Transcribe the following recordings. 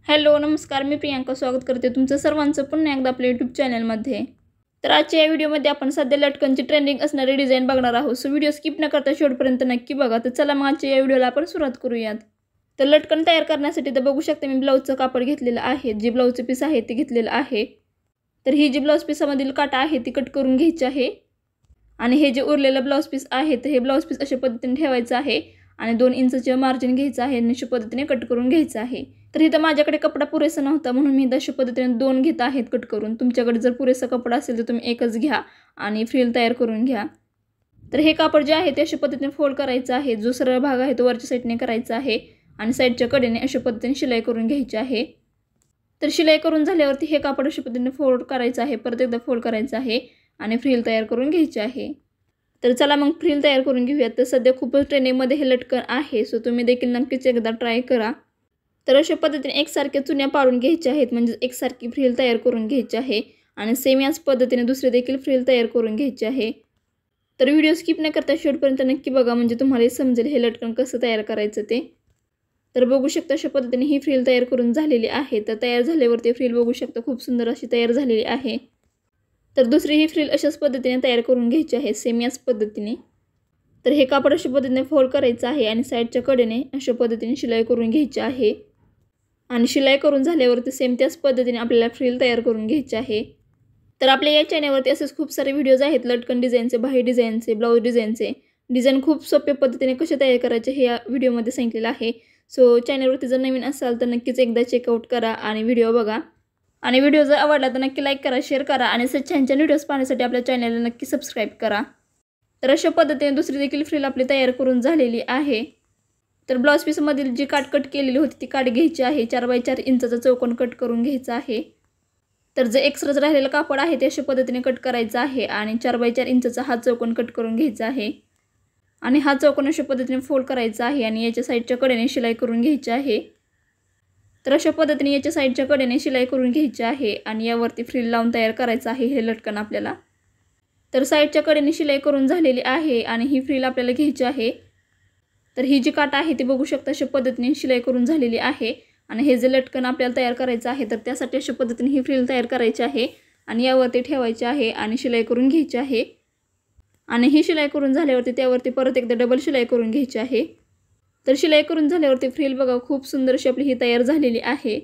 Hello नमस्कार, मी प्रियांका स्वागत करते तुमचं सर्वांचं पुन्हा एकदा आपल्या यूट्यूब चॅनलमध्ये। तर आजच्या या व्हिडिओमध्ये आपण सध्या लटकनची ट्रेंडिंग असणारी डिझाइन बघणार आहोत। सो व्हिडिओ स्किप न करता शेवटपर्यंत नक्की बघा। तर चला मग आजच्या या व्हिडिओला आपण सुरुवात करूयात। तर लटकन तयार करण्यासाठी तर बघू शकता मी ब्लाऊजचं कापड घेतलेलं आहे, जे ब्लाऊजचं पीस आहे ते घेतलेलं आहे। तर ही जी ब्लाऊज पीसामधील काटा आहे ती कट करून घ्यायची आहे आणि हे जे उरलेलं ब्लाऊज पीस आहे तर हे ब्लाऊज पीस अशा पद्धतीने ठेवायचं आहे आणि 2 इंचचे मार्जिन घ्यायचं आहे आणि अशा पद्धतीने कट करून घ्यायचं आहे। तर इथं माझ्याकडे कपडा पुरेसा नव्हता म्हणून मी अशा पद्धतीने 2 घेत आहेत कट करून। तुमच्याकडे जर पुरेसा कपडा असेल तर तुम्ही एकच घ्या आणि फ्रिल तयार करून घ्या। तर हे कापड जे आहे ते अशा पद्धतीने फोल्ड करायचं आहे, जो सरळ भाग आहे तो वरच्या साईडने करायचा आहे आणि साईडच्या कडेने अशा पद्धतीने शिलाई करून घ्यायची आहे। तर शिलाई करून झाल्यावरती हे कापड अशा पद्धतीने फोल्ड करायचं आहे, परत एकदा फोल्ड करायचं आहे आणि फ्रिल तयार करून घ्यायची आहे। तर चला मग फ्रिल तयार करून घेऊयात। तर सध्या खूपच ट्रेंडिंगमध्ये हे लटकन आहे, सो तुम्ही देखील नक्कीच एकदा ट्राय करा। तर अशा पद्धतीने एकसारख्या चुन्या पाडून घ्यायच्या आहेत, म्हणजे एकसारखी फ्रिल तयार करून घ्यायची आहे आणि सेम याच पद्धतीने दुसरे देखील फ्रिल तयार करून घ्यायची आहे। तर व्हिडिओ स्किप न करता शेवटपर्यंत नक्की बघा, म्हणजे तुम्हाला समजेल हे लटकन कसं तयार करायचं ते। तर बघू शकता अशा पद्धतीने ही फ्रिल तयार करून झालेली आहे। तर तयार झाल्यावरती फ्रिल बघू शकता खूप सुंदर अशी तयार झालेली आहे। तर दुसरी ही फ्रिल अशाच पद्धतीने तयार करून घ्यायची आहे, सेम याच पद्धतीने। तर हे कापड अशा पद्धतीने फोल्ड करायचं आहे आणि साईडच्या कडेने अशा पद्धतीने शिलाई करून घ्यायची आहे आणि शिलाई करून झाल्यावरती सेम त्याच पद्धतीने आपल्याला फ्रिल तयार करून घ्यायची आहे। तर आपल्या या चॅनलवरती असेच खूप सारे व्हिडिओज आहेत लटकन डिझाईनचे, बाही डिझाईनचे, ब्लाऊज डिझाईनचे। डिझाईन खूप सोप्या पद्धतीने कसे तयार करायचे हे या व्हिडिओमध्ये सांगितलेलं आहे। सो चॅनलवरती जर नवीन असाल तर नक्कीच एकदा चेकआउट करा आणि व्हिडिओ बघा। आणि व्हिडिओ जर आवडला तर नक्की लाईक करा, शेअर करा आणि असे छान छान व्हिडिओज पाहण्यासाठी आपल्या चॅनलला नक्की सबस्क्राईब करा। तर अशा पद्धतीने दुसरी देखील फ्रिल आपली तयार करून झालेली आहे। तर ब्लाऊज पीसमधील जी काट कट केलेली होती ती काट घ्यायची आहे, 4x4 इंचाचा चौकोन कट करून घ्यायचा आहे। तर जे एक्स्ट्राच राहिलेलं कापड आहे ते अशा पद्धतीने कट करायचं आहे आणि 4x4 इंचाचा हा चौकोन कट करून घ्यायचा आहे आणि हा चौकोन अशा पद्धतीने फोल्ड करायचा आहे आणि याच्या साईडच्या कडेने शिलाई करून घ्यायची आहे। तर अशा पद्धतीने याच्या साईडच्या कडेने शिलाई करून घ्यायची आहे आणि यावरती फ्रिल लावून तयार करायचं आहे हे लटकन आपल्याला। तर साईडच्या कडेने शिलाई करून झालेली आहे आणि ही फ्रिल आपल्याला घ्यायची आहे। तर ही जी काट आहे ती बघू शकता अशा पद्धतीने शिलाई करून झालेली आहे आणि हे जे लटकन आपल्याला तयार करायचं आहे तर त्यासाठी अशा पद्धतीने ही फ्रिल तयार करायची आहे आणि यावरती ठेवायची आहे आणि शिलाई करून घ्यायची आहे आणि ही शिलाई करून झाल्यावरती त्यावरती परत एकदा डबल शिलाई करून घ्यायची आहे। तर शिलाई करून झाल्यावरती फ्रिल बघा खूप सुंदर अशी आपली ही तयार झालेली आहे।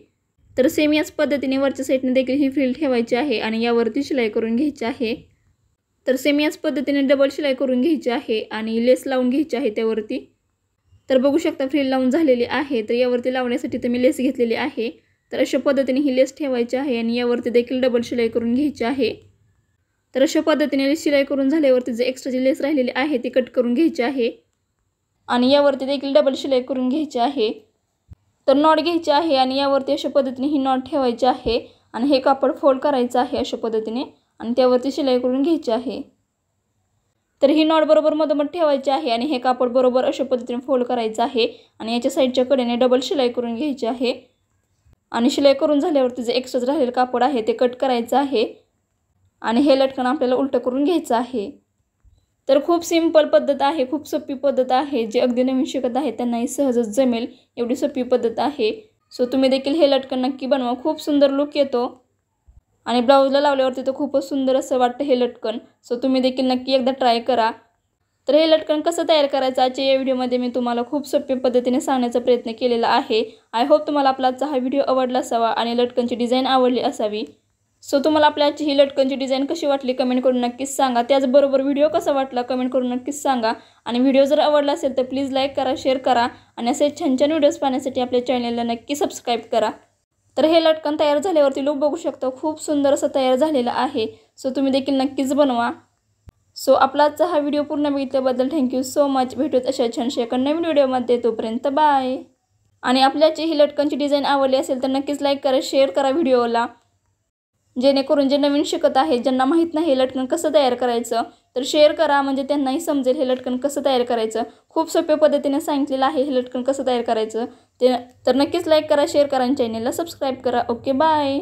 तर सेम याच पद्धतीने वरच्या साईडने देखील ही फ्रिल ठेवायची आहे आणि यावरती शिलाई करून घ्यायची आहे। तर सेम याच पद्धतीने डबल शिलाई करून घ्यायची आहे आणि लेस लावून घ्यायची आहे त्यावरती। तर बघू शकता फ्रिल लावून झालेली आहे। तर यावरती लावण्यासाठी तर मी लेस घेतलेली आहे। तर अशा पद्धतीने ही लेस ठेवायची आहे आणि यावरती देखील डबल शिलाई करून घ्यायची आहे। तर अशा पद्धतीने शिलाई करून झाल्यावरती जे एक्स्ट्राची लेस राहिलेली आहे ती कट करून घ्यायची आहे आणि यावरती देखील डबल शिलाई करून घ्यायची आहे। तर नॉट घ्यायची आहे आणि यावरती अशा पद्धतीने ही नॉट ठेवायची आहे आणि हे कापड फोल्ड करायचं आहे अशा पद्धतीने आणि त्यावरती शिलाई करून घ्यायची आहे। तर ही नॉट बरोबर मधोमध ठेवायची आहे आणि हे कापड बरोबर अशा पद्धतीने फोल्ड करायचं आहे आणि याच्या साईडच्या कडेने डबल शिलाई करून घ्यायची आहे आणि शिलाई करून झाल्यावरती जे एक्स्ट्राच राहिलेलं कापड आहे ते कट करायचं आहे आणि हे लटकन आपल्याला उलटं करून घ्यायचं आहे। तर खूप सिंपल पद्धत आहे, खूप सोपी पद्धत आहे, जे अगदी नवीन शिकत आहे त्यांनाही सहजच जमेल एवढी सोपी पद्धत आहे। सो तुम्ही देखील हे लटकन नक्की बनवा, खूप सुंदर लुक येतो आणि ब्लाऊजला लावल्यावरती तर खूपच सुंदर असं वाटतं हे लटकन। सो तुम्ही देखील नक्की एकदा ट्राय करा। तर हे लटकन कसं तयार करायचं आजच्या या व्हिडिओमध्ये मी तुम्हाला खूप सोप्या पद्धतीने सांगण्याचा प्रयत्न केलेला आहे। आय होप तुम्हाला आपला आजचा हा व्हिडिओ आवडला असावा आणि लटकनची डिझाईन आवडली असावी। सो तुम्हाला आपल्या आजची ही लटकनची डिझाईन कशी वाटली कमेंट करून नक्कीच सांगा। त्याचबरोबर व्हिडिओ कसा वाटला कमेंट करून नक्कीच सांगा आणि व्हिडिओ जर आवडला असेल तर प्लीज लाईक करा, शेअर करा आणि असे छान छान व्हिडिओज पाहण्यासाठी आपल्या चॅनलला नक्की सबस्क्राईब करा। तर हे लटकन तयार झाल्यावरती लुक बघू शकता खूप सुंदर असं तयार झालेलं आहे। सो तुम्ही देखील नक्कीच बनवा। सो आपला आजचा हा व्हिडिओ पूर्ण बघितल्याबद्दल थँक्यू सो मच। भेटूत अशा छानशा एका नवीन व्हिडिओमध्ये, तोपर्यंत बाय। आणि आपल्याची ही लटकनची डिझाईन आवडली असेल तर नक्कीच लाईक करा, शेअर करा व्हिडिओला, जेणेकरून जे नवीन शिकत आहे ज्यांना माहीत नाही हे लटकन कसं तयार करायचं तर शेअर करा, म्हणजे त्यांनाही समजेल हे लटकन कसं तयार करायचं। खूप सोप्या पद्धतीने सांगितलेलं आहे हे लटकन कसं तयार करायचं ते। तर नक्कीच लाईक करा, शेअर करा आणि चॅनलला सबस्क्राईब करा। Okay bye.